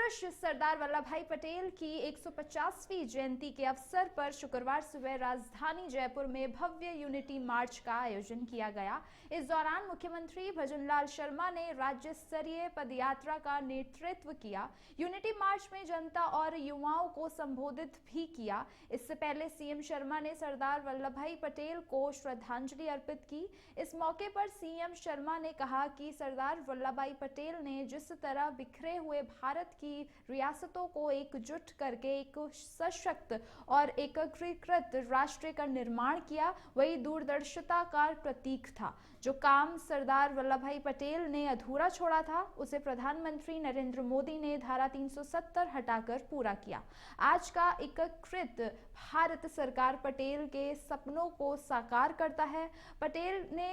वर्ष सरदार वल्लभ भाई पटेल की 150वीं जयंती के अवसर पर शुक्रवार सुबह राजधानी जयपुर में भव्य यूनिटी मार्च का आयोजन किया गया। इस दौरान मुख्यमंत्री भजनलाल शर्मा ने राज्य स्तरीय पदयात्रा का नेतृत्व किया। यूनिटी मार्च में जनता और युवाओं को संबोधित भी किया। इससे पहले सीएम शर्मा ने सरदार वल्लभ भाई पटेल को श्रद्धांजलि अर्पित की। इस मौके पर सीएम शर्मा ने कहा कि सरदार वल्लभ भाई पटेल ने जिस तरह बिखरे हुए भारत की रियासतों को एकजुट करके एक सशक्त और एकीकृत राष्ट्र का निर्माण किया, वही दूरदर्शिता का प्रतीक था। जो काम सरदार वल्लभ भाई पटेल ने अधूरा छोड़ा था, उसे प्रधानमंत्री नरेंद्र मोदी ने धारा 370 हटाकर पूरा किया। आज का एकीकृत भारत सरकार पटेल के सपनों को साकार करता है। पटेल ने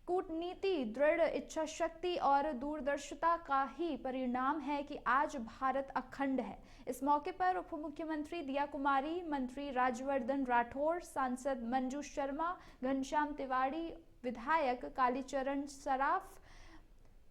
कूटनीति, दृढ़ इच्छा शक्ति और दूरदर्शिता का ही परिणाम है कि आज भारत अखंड है। इस मौके पर उप मुख्यमंत्री दिया कुमारी, मंत्री राज्यवर्धन राठौड़, सांसद मंजू शर्मा, घनश्याम तिवारी, विधायक कालीचरण सराफ,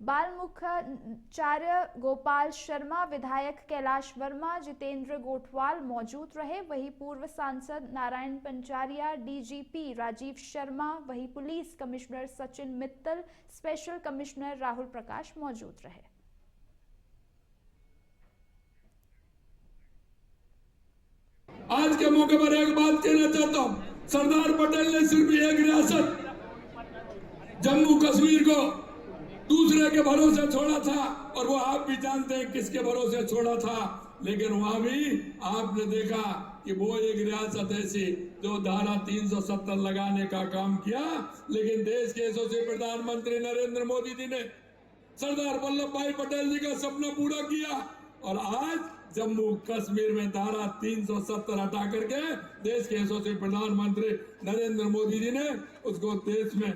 बालमुखाचार्य गोपाल शर्मा, विधायक कैलाश वर्मा, जितेंद्र गोठवाल मौजूद रहे। वहीं पूर्व सांसद नारायण पंचारिया, डीजीपी राजीव शर्मा, वहीं police commissioner Sachin Mittal, special commissioner Rahul Prakash मौजूद रहे। आज के मौके पर एक बात कहना चाहता हूं, सरदार पटेल ने सिर्फ एक रियासत जम्मू कश्मीर को दूसरे के भरोसे छोड़ा था, और वो आप भी जानते हैं किसके भरोसे छोड़ा था। लेकिन वहां भी आपने देखा कि वो एक रियासत ऐसी जो धारा 370 लगाने का काम किया, लेकिन देश के यशस्वी प्रधानमंत्री नरेंद्र मोदी जी ने सरदार वल्लभ भाई पटेल जी का सपना पूरा किया, और आज जम्मू कश्मीर में धारा 370 हटा करके देश के यशस्वी प्रधानमंत्री नरेंद्र मोदी जी ने उसको देश में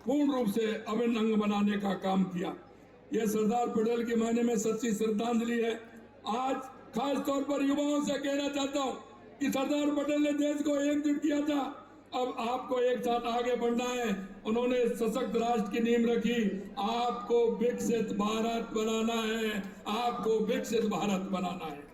पूर्ण रूप से अभिन्न अंग बनाने का काम किया। यह सरदार पटेल के मायने में सच्ची श्रद्धांजलि है। आज खास तौर पर युवाओं से कहना चाहता हूं कि सरदार पटेल ने देश को एकजुट किया था, अब आपको एक साथ आगे बढ़ना है। उन्होंने सशक्त राष्ट्र की नींव रखी। आपको विकसित भारत बनाना है, आपको विकसित भारत बनाना है।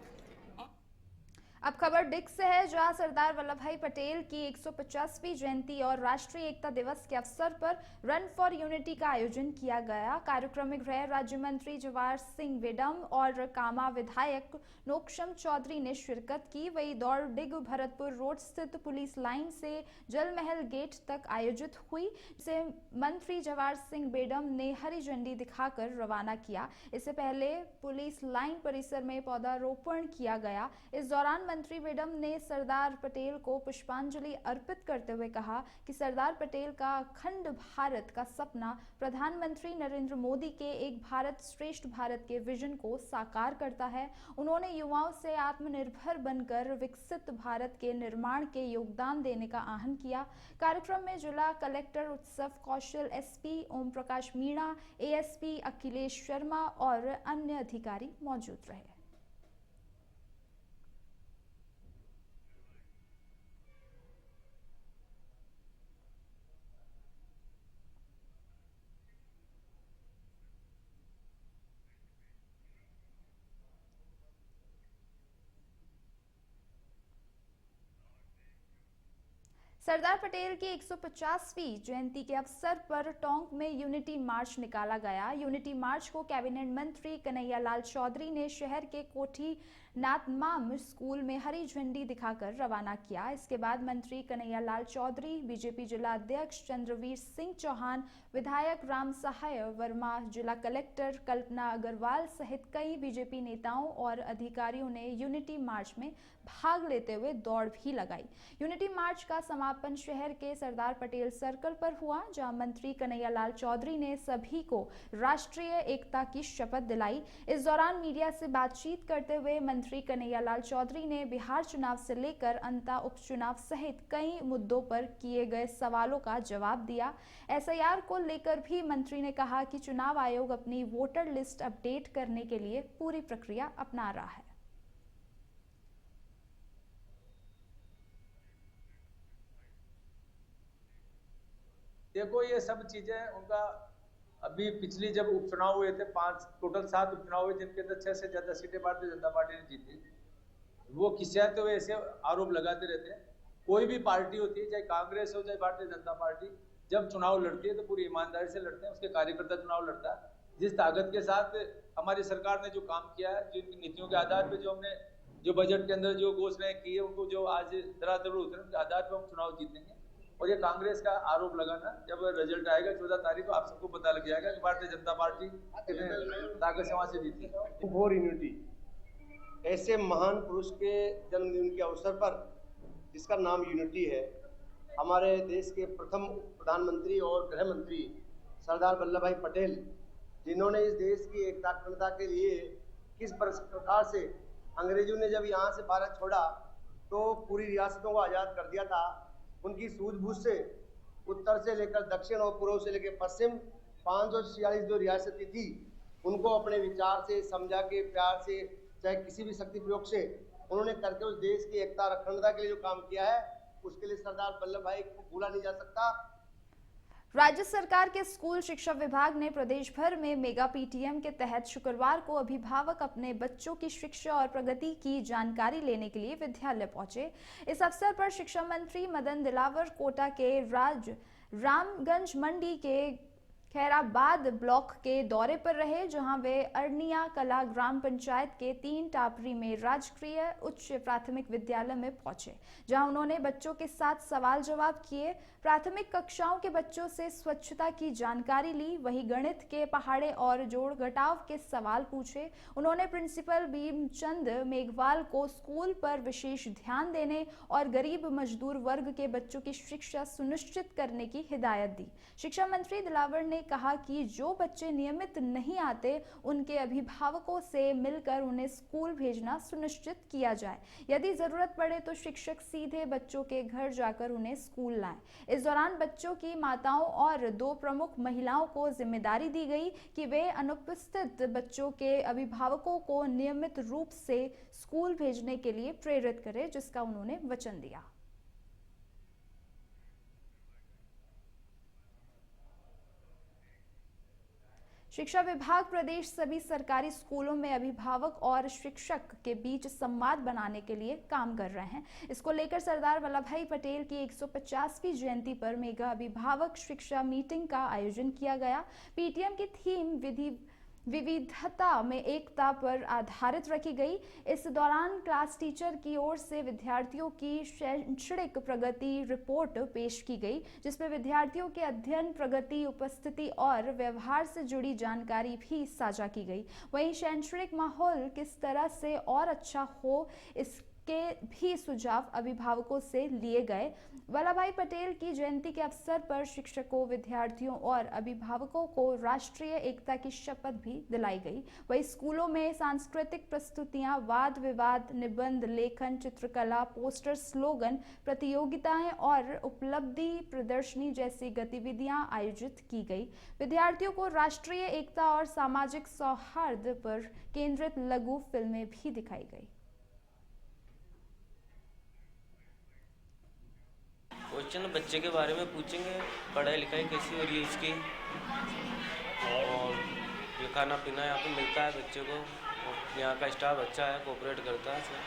अब खबर डिक्स से है, जहां सरदार वल्लभ भाई पटेल की 150वीं जयंती और राष्ट्रीय एकता दिवस के अवसर पर रन फॉर यूनिटी का आयोजन किया गया। कार्यक्रम में गृह राज्य मंत्री जवाहर सिंह वेडम और कामा विधायक नोकशम चौधरी ने शिरकत की। वही दौड़ डिग भरतपुर रोड स्थित पुलिस लाइन से जल महल गेट तक आयोजित हुई, जिसे मंत्री जवाहर सिंह वेडम ने हरी झंडी दिखाकर रवाना किया। इससे पहले पुलिस लाइन परिसर में पौधारोपण किया गया। इस दौरान मंत्री वेडम ने सरदार पटेल को पुष्पांजलि अर्पित करते हुए कहा कि सरदार पटेल का अखंड भारत का सपना प्रधानमंत्री नरेंद्र मोदी के एक भारत श्रेष्ठ भारत के विजन को साकार करता है। उन्होंने युवाओं से आत्मनिर्भर बनकर विकसित भारत के निर्माण के योगदान देने का आह्वान किया। कार्यक्रम में जिला कलेक्टर उत्सव कौशल, एसपी ओम प्रकाश मीणा, एएसपी अखिलेश शर्मा और अन्य अधिकारी मौजूद रहे। सरदार पटेल की 150वीं जयंती के अवसर पर टोंक में यूनिटी मार्च निकाला गया। यूनिटी मार्च को कैबिनेट मंत्री कन्हैयालाल चौधरी ने शहर के कोठी नातमाम स्कूल में हरी झंडी दिखाकर रवाना किया। इसके बाद मंत्री कन्हैयालाल चौधरी, बीजेपी जिला अध्यक्ष चंद्रवीर सिंह चौहान, विधायक राम सहाय वर्मा, जिला कलेक्टर कल्पना अग्रवाल सहित कई बीजेपी नेताओं और अधिकारियों ने यूनिटी मार्च में भाग लेते हुए दौड़ भी लगाई। यूनिटी मार्च का समापन शहर के सरदार पटेल सर्कल पर हुआ, जहां मंत्री कन्हैयालाल चौधरी ने सभी को राष्ट्रीय एकता की शपथ दिलाई। इस दौरान मीडिया से बातचीत करते हुए मंत्री कन्हैयालाल चौधरी ने बिहार चुनाव से लेकर अंता उपचुनाव सहित कई मुद्दों पर किए गए सवालों का जवाब दिया। एसआईआर को लेकर भी मंत्री ने कहा कि चुनाव आयोग अपनी वोटर लिस्ट अपडेट करने के लिए पूरी प्रक्रिया अपना रहा है। देखो, ये सब चीजें उनका अभी पिछली जब उपचुनाव हुए थे, टोटल 7 उपचुनाव हुए, जिनके अंदर 6 से ज्यादा सीटें भारतीय जनता पार्टी ने जीती। वो खिसियाते हुए ऐसे आरोप लगाते रहते हैं। कोई भी पार्टी होती है, चाहे कांग्रेस हो चाहे भारतीय जनता पार्टी, जब चुनाव लड़ती है तो पूरी ईमानदारी से लड़ते हैं। उसके कार्यकर्ता चुनाव लड़ता है। जिस ताकत के साथ हमारी सरकार ने जो काम किया है, जिन नीतियों के आधार पर जो हमने जो बजट के अंदर जो घोषणाएं की है, उनको जो आज धरातल उतरे, उनके आधार पर हम चुनाव जीतेंगे। और ये कांग्रेस का आरोप लगाना, जब रिजल्ट आएगा 14 तारीख को, आप सबको पता लग जाएगा कि भारतीय जनता पार्टी कितने ताकत से वहां से जीती। फॉर यूनिटी, ऐसे महान पुरुष के जन्मदिन के अवसर पर, जिसका नाम यूनिटी है, हमारे देश के प्रथम प्रधानमंत्री और गृह मंत्री सरदार वल्लभ भाई पटेल, जिन्होंने इस देश की एकता अखंडता के लिए किस प्रकार से अंग्रेजों ने जब यहाँ से भारत छोड़ा तो पूरी रियासतों को आज़ाद कर दिया था, उनकी सूझबूझ से उत्तर से लेकर दक्षिण और पूर्व से लेकर पश्चिम 546 जो रियासतें थी, उनको अपने विचार से, समझा के, प्यार से, चाहे किसी भी शक्ति प्रयोग से उन्होंने करके उस देश की एकता और अखंडता के लिए जो काम किया है, उसके लिए सरदार वल्लभ भाई को भूला नहीं जा सकता। राज्य सरकार के स्कूल शिक्षा विभाग ने प्रदेश भर में मेगा पीटीएम के तहत शुक्रवार को अभिभावक अपने बच्चों की शिक्षा और प्रगति की जानकारी लेने के लिए विद्यालय पहुंचे। इस अवसर पर शिक्षा मंत्री मदन दिलावर कोटा के रामगंज मंडी के खैराबाद ब्लॉक के दौरे पर रहे, जहां वे अरनिया कला ग्राम पंचायत के 3 टापरी में राजकीय उच्च प्राथमिक विद्यालय में पहुंचे, जहां उन्होंने बच्चों के साथ सवाल जवाब किए। प्राथमिक कक्षाओं के बच्चों से स्वच्छता की जानकारी ली, वहीं गणित के पहाड़े और जोड़ घटाव के सवाल पूछे। उन्होंने प्रिंसिपल भीमचंद मेघवाल को स्कूल पर विशेष ध्यान देने और गरीब मजदूर वर्ग के बच्चों की शिक्षा सुनिश्चित करने की हिदायत दी। शिक्षा मंत्री दिलावर ने कहा कि जो बच्चे नियमित नहीं आते, उनके अभिभावकों से मिलकर उन्हें स्कूल भेजना सुनिश्चित किया जाए। यदि जरूरत पड़े तो शिक्षक सीधे बच्चों के घर जाकर उन्हें स्कूल लाएं। इस दौरान बच्चों की माताओं और 2 प्रमुख महिलाओं को जिम्मेदारी दी गई कि वे अनुपस्थित बच्चों के अभिभावकों को नियमित रूप से स्कूल भेजने के लिए प्रेरित करें, जिसका उन्होंने वचन दिया। शिक्षा विभाग प्रदेश सभी सरकारी स्कूलों में अभिभावक और शिक्षक के बीच संवाद बनाने के लिए काम कर रहे हैं। इसको लेकर सरदार वल्लभ भाई पटेल की 150वीं जयंती पर मेगा अभिभावक शिक्षा मीटिंग का आयोजन किया गया। पीटीएम की थीम विविधता में एकता पर आधारित रखी गई। इस दौरान क्लास टीचर की ओर से विद्यार्थियों की शैक्षणिक प्रगति रिपोर्ट पेश की गई, जिसमें विद्यार्थियों के अध्ययन प्रगति, उपस्थिति और व्यवहार से जुड़ी जानकारी भी साझा की गई। वहीं शैक्षणिक माहौल किस तरह से और अच्छा हो, इसके भी सुझाव अभिभावकों से लिए गए। वल्लभ भाई पटेल की जयंती के अवसर पर शिक्षकों, विद्यार्थियों और अभिभावकों को राष्ट्रीय एकता की शपथ भी दिलाई गई। वहीं स्कूलों में सांस्कृतिक प्रस्तुतियां, वाद विवाद, निबंध लेखन, चित्रकला, पोस्टर, स्लोगन प्रतियोगिताएं और उपलब्धि प्रदर्शनी जैसी गतिविधियां आयोजित की गई। विद्यार्थियों को राष्ट्रीय एकता और सामाजिक सौहार्द पर केंद्रित लघु फिल्में भी दिखाई गई। क्वेश्चन बच्चे के बारे में पूछेंगे, पढ़ाई लिखाई कैसी हो रही है इसकी, और ये खाना पीना यहाँ पे मिलता है बच्चे को, यहाँ का स्टाफ अच्छा है, कोऑपरेट करता है सर।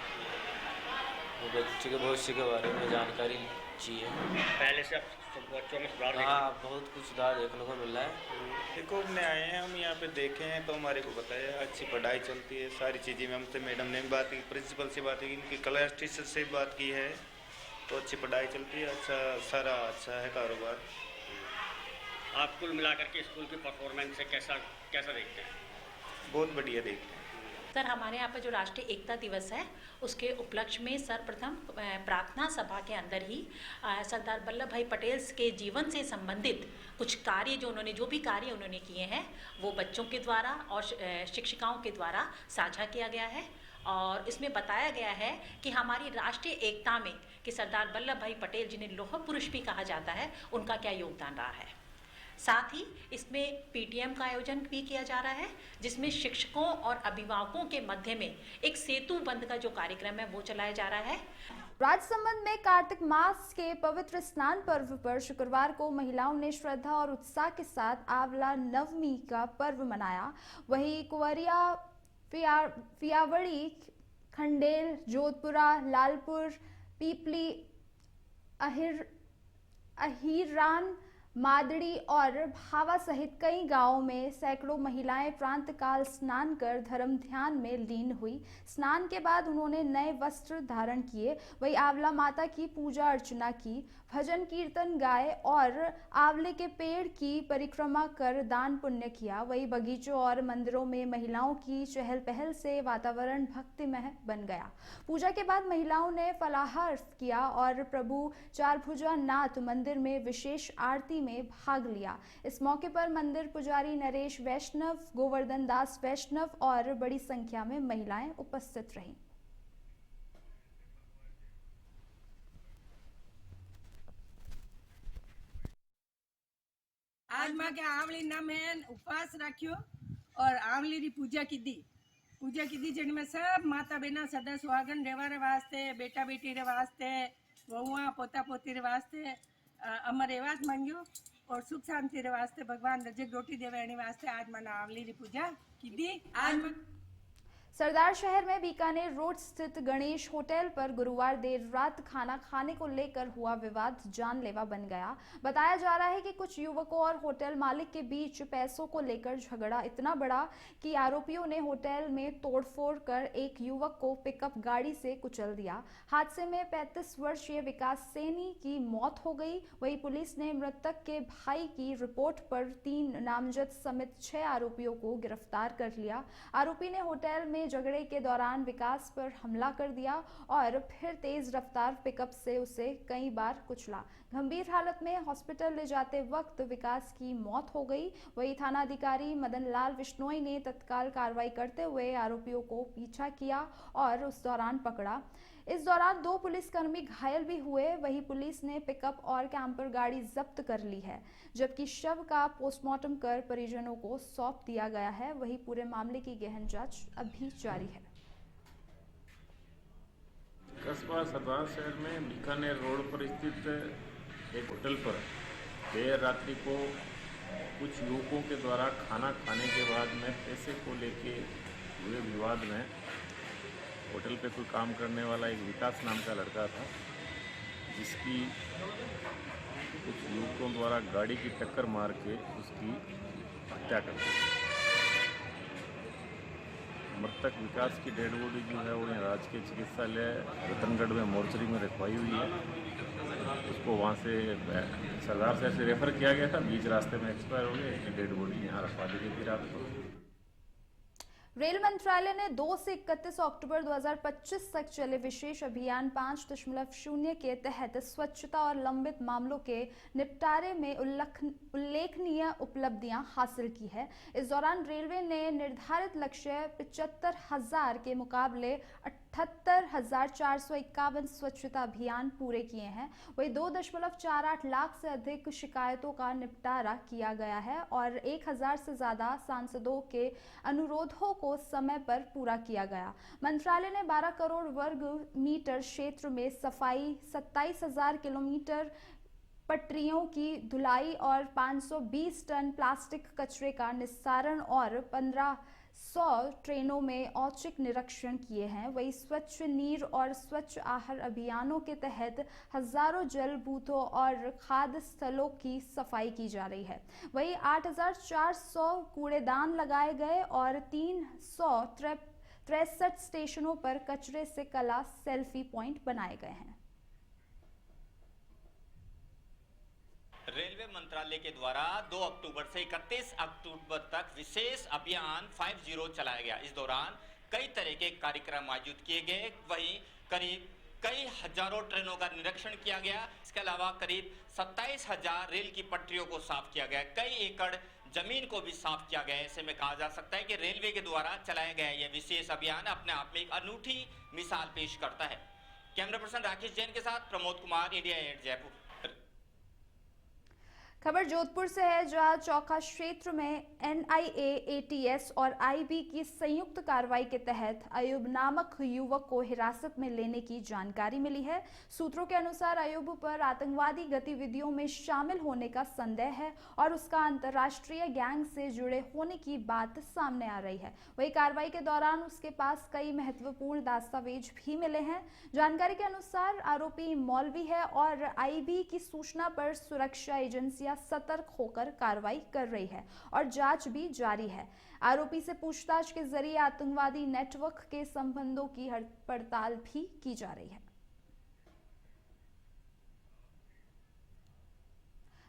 वो बच्चे के भविष्य के बारे में जानकारी चाहिए। पहले से बच्चों में सुधार? हाँ, बहुत कुछ सुधार देखने को मिल रहा है। देखो, हमने आए हैं, हम यहाँ पे देखे हैं तो हमारे को पता है अच्छी पढ़ाई चलती है, सारी चीज़ें में हमसे मैडम ने भी बात की, प्रिंसिपल से बात की, इनकी क्लास टीचर से भी बात की है, तो अच्छी पढ़ाई चलती है, अच्छा सारा अच्छा है कारोबार। आप कुल मिलाकर के स्कूल की परफॉर्मेंस से कैसा देखते हैं? बहुत बढ़िया देखते हैं सर। हमारे यहाँ पर जो राष्ट्रीय एकता दिवस है, उसके उपलक्ष्य में सर्वप्रथम प्रार्थना सभा के अंदर ही सरदार वल्लभ भाई पटेल के जीवन से संबंधित कुछ कार्य जो भी कार्य उन्होंने किए हैं, वो बच्चों के द्वारा और शिक्षिकाओं के द्वारा साझा किया गया है। और इसमें बताया गया है कि हमारी राष्ट्रीय एकता में कि सरदार वल्लभ भाई पटेल, जिन्हें लौह पुरुष भी कहा जाता है, उनका क्या योगदान रहा है। साथ ही इसमें पीटीएम का आयोजन भी किया जा रहा है, जिसमें शिक्षकों और अभिभावकों के मध्य में एक सेतु बंध का जो कार्यक्रम है वो चलाया जा रहा है। राजसमंद में कार्तिक मास के पवित्र स्नान पर्व पर शुक्रवार को महिलाओं ने श्रद्धा और उत्साह के साथ आंवला नवमी का पर्व मनाया। वहीं कुंवरिया, फियावड़ी, खंडेल, जोधपुरा, लालपुर, पीपली, अहिरान, मादड़ी और भावा सहित कई गांवों में सैकड़ों महिलाएं प्रातःकाल स्नान कर धर्म ध्यान में लीन हुई। स्नान के बाद उन्होंने नए वस्त्र धारण किए। वहीं आंवला माता की पूजा अर्चना की, भजन कीर्तन गाए और आंवले के पेड़ की परिक्रमा कर दान पुण्य किया। वहीं बगीचों और मंदिरों में महिलाओं की चहल पहल से वातावरण भक्तिमय बन गया। पूजा के बाद महिलाओं ने फलाहार किया और प्रभु चारभुजा नाथ मंदिर में विशेष आरती में भाग लिया। इस मौके पर मंदिर पुजारी नरेश वैष्णव, गोवर्धन दास वैष्णव और बड़ी संख्या में महिलाएं उपस्थित रहीं। आज माँ के आंवली नाम है उपवास रखियो और आंवली री पूजा की दी जिनमें सब माता बहना सदा सुहागन रेवा रे वास्ते, बेटा बेटी रे वास्ते, बहुआ पोता पोती रे वास्ते अमर रेवाज मांगियो और सुख शांति रे वास्ते भगवान रजक रोटी देवे एनी वास्ते आज मैंने आंवली री पूजा की दी। आज सरदार शहर में बीकानेर रोड स्थित गणेश होटल पर गुरुवार देर रात खाना खाने को लेकर हुआ विवाद जानलेवा बन गया। बताया जा रहा है कि कुछ युवकों और होटल मालिक के बीच पैसों को लेकर झगड़ा इतना बड़ा कि आरोपियों ने होटल में तोड़फोड़ कर एक युवक को पिकअप गाड़ी से कुचल दिया। हादसे में 35 वर्षीय विकास सैनी की मौत हो गई। वहीं पुलिस ने मृतक के भाई की रिपोर्ट पर 3 नामजद समेत 6 आरोपियों को गिरफ्तार कर लिया। आरोपी ने होटल में झगड़े के दौरान विकास पर हमला कर दिया और फिर तेज रफ्तार पिकअप से उसे कई बार कुचला। गंभीर हालत में हॉस्पिटल ले जाते वक्त विकास की मौत हो गई। वहीं थानाधिकारी मदन लाल विश्नोई ने तत्काल कार्रवाई करते हुए आरोपियों को पीछा किया और उस दौरान पकड़ा। इस दौरान 2 पुलिसकर्मी घायल भी हुए। वहीं पुलिस ने पिकअप और कैंपर गाड़ी जब्त कर ली है, जबकि शव का पोस्टमार्टम कर परिजनों को सौंप दिया गया है। वहीं पूरे मामले की गहन जांच अभी जारी है। कस्बा सरदार शहर में बीकानेर रोड पर स्थित एक होटल पर देर रात्रि को कुछ युवकों के द्वारा खाना खाने के बाद में पैसे को लेके हुए विवाद में होटल पे कोई काम करने वाला एक विकास नाम का लड़का था, जिसकी कुछ युवकों द्वारा गाड़ी की टक्कर मार के उसकी हत्या कर दी। मृतक विकास की डेड बॉडी जो है वो यहाँ राजकीय चिकित्सालय रतनगढ़ में मोर्चरी में रखवाई हुई है। उसको वहाँ से सरदार शहर से रेफर किया गया था, बीच रास्ते में एक्सपायर हो गया। इसकी डेड बॉडी यहाँ रखवा दी गई थी रात को। रेल मंत्रालय ने 2 से 31 अक्टूबर 2025 तक चले विशेष अभियान 5.0 के तहत स्वच्छता और लंबित मामलों के निपटारे में उल्लेखनीय उपलब्धियां हासिल की है। इस दौरान रेलवे ने निर्धारित लक्ष्य 75,000 के मुकाबले 78,451 स्वच्छता अभियान पूरे किए हैं। वहीं 2.48 लाख से अधिक शिकायतों का निपटारा किया गया है और 1,000 से ज्यादा सांसदों के अनुरोधों को समय पर पूरा किया गया। मंत्रालय ने 12 करोड़ वर्ग मीटर क्षेत्र में सफाई, 27,000 किलोमीटर पटरियों की धुलाई और 520 टन प्लास्टिक कचरे का निस्तारण और 1500 ट्रेनों में औचक निरीक्षण किए हैं। वहीं स्वच्छ नीर और स्वच्छ आहार अभियानों के तहत हजारों जल बूथों और खाद्य स्थलों की सफाई की जा रही है। वहीं 8,400 कूड़ेदान लगाए गए और 363 स्टेशनों पर कचरे से कला सेल्फी पॉइंट बनाए गए हैं। रेलवे मंत्रालय के द्वारा 2 अक्टूबर से 31 अक्टूबर तक विशेष अभियान 50 चलाया गया। इस दौरान कई तरह के कार्यक्रम आयोजित किए गए। वहीं करीब कई हजारों ट्रेनों का निरीक्षण किया गया। इसके अलावा करीब 27,000 रेल की पटरियों को साफ किया गया। कई एकड़ जमीन को भी साफ किया गया। ऐसे में कहा जा सकता है कि रेलवे के द्वारा चलाया गया यह विशेष अभियान अपने आप में एक अनूठी मिसाल पेश करता है। कैमरा पर्सन राकेश जैन के साथ प्रमोद कुमार, इंडिया 8 जयपुर। खबर जोधपुर से है, जहां चौखा क्षेत्र में NIA, ATS और IB की संयुक्त कार्रवाई के तहत अयूब नामक युवक को हिरासत में लेने की जानकारी मिली है। सूत्रों के अनुसार अयूब पर आतंकवादी गतिविधियों में शामिल होने का संदेह है और उसका अंतर्राष्ट्रीय गैंग से जुड़े होने की बात सामने आ रही है। वहीं कार्रवाई के दौरान उसके पास कई महत्वपूर्ण दस्तावेज भी मिले हैं। जानकारी के अनुसार आरोपी मौलवी है और IB की सूचना पर सुरक्षा एजेंसियां सतर्क होकर कार्रवाई कर रही है और जांच भी जारी है। आरोपी से पूछताछ के जरिए आतंकवादी नेटवर्क के संबंधों की पड़ताल भी की जा रही है।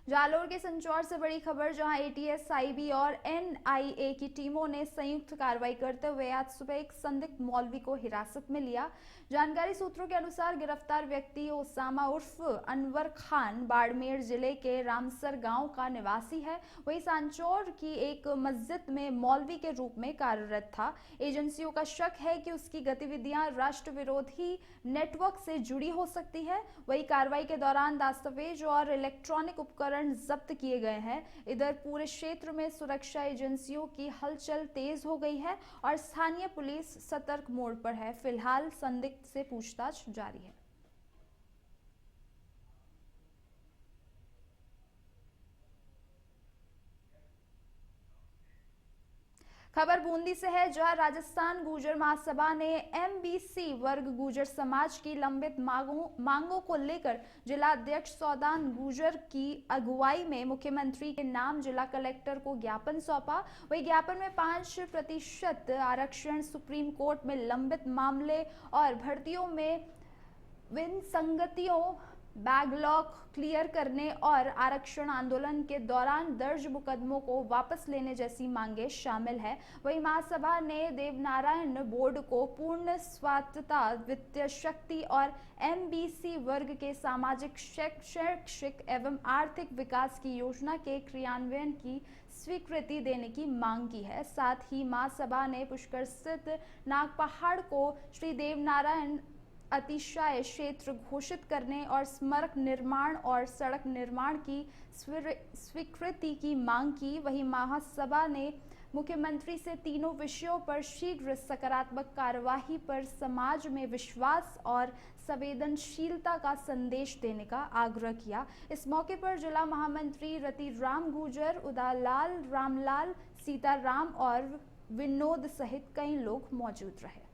जालोर के संचौर से बड़ी खबर, जहां ATS, IB और NIA की टीमों ने संयुक्त कार्रवाई करते हुए आज सुबह एक संदिग्ध मौलवी को हिरासत में लिया। जानकारी सूत्रों के अनुसार गिरफ्तार व्यक्ति ओसामा उर्फ अनवर खान बाड़मेर जिले के रामसर गांव का निवासी है। वही सांचौर की एक मस्जिद में मौलवी के रूप में कार्यरत था। एजेंसियों का शक है कि उसकी गतिविधियां राष्ट्र विरोधी नेटवर्क से जुड़ी हो सकती है। वही कार्रवाई के दौरान दस्तावेज और इलेक्ट्रॉनिक उपकरण जब्त किए गए हैं। इधर पूरे क्षेत्र में सुरक्षा एजेंसियों की हलचल तेज हो गई है और स्थानीय पुलिस सतर्क मोड पर है। फिलहाल संदिग्ध से पूछताछ जारी है। खबर बूंदी से है, जहां राजस्थान गुर्जर महासभा ने MBC वर्ग गुर्जर समाज की लंबित मांगों को लेकर जिला अध्यक्ष सौदान गुर्जर की अगुवाई में मुख्यमंत्री के नाम जिला कलेक्टर को ज्ञापन सौंपा। वही ज्ञापन में 5% आरक्षण, सुप्रीम कोर्ट में लंबित मामले और भर्तियों में विसंगतियों, बैकलॉग क्लियर करने और आरक्षण आंदोलन के दौरान दर्ज मुकदमों को वापस लेने जैसी मांगे शामिल है। वहीं महासभा ने देवनारायण बोर्ड को पूर्ण स्वायत्तता, वित्तीय शक्ति और MBC वर्ग के सामाजिक, शैक्षिक एवं आर्थिक विकास की योजना के क्रियान्वयन की स्वीकृति देने की मांग की है। साथ ही महासभा ने पुष्कर स्थित नागपहाड़ को श्री देवनारायण अतिशय क्षेत्र घोषित करने और स्मारक निर्माण और सड़क निर्माण की स्वीकृति की मांग की। वहीं महासभा ने मुख्यमंत्री से तीनों विषयों पर शीघ्र सकारात्मक कार्यवाही पर समाज में विश्वास और संवेदनशीलता का संदेश देने का आग्रह किया। इस मौके पर जिला महामंत्री रतिराम गुर्जर, उदयलाल, रामलाल, सीताराम और विनोद सहित कई लोग मौजूद रहे।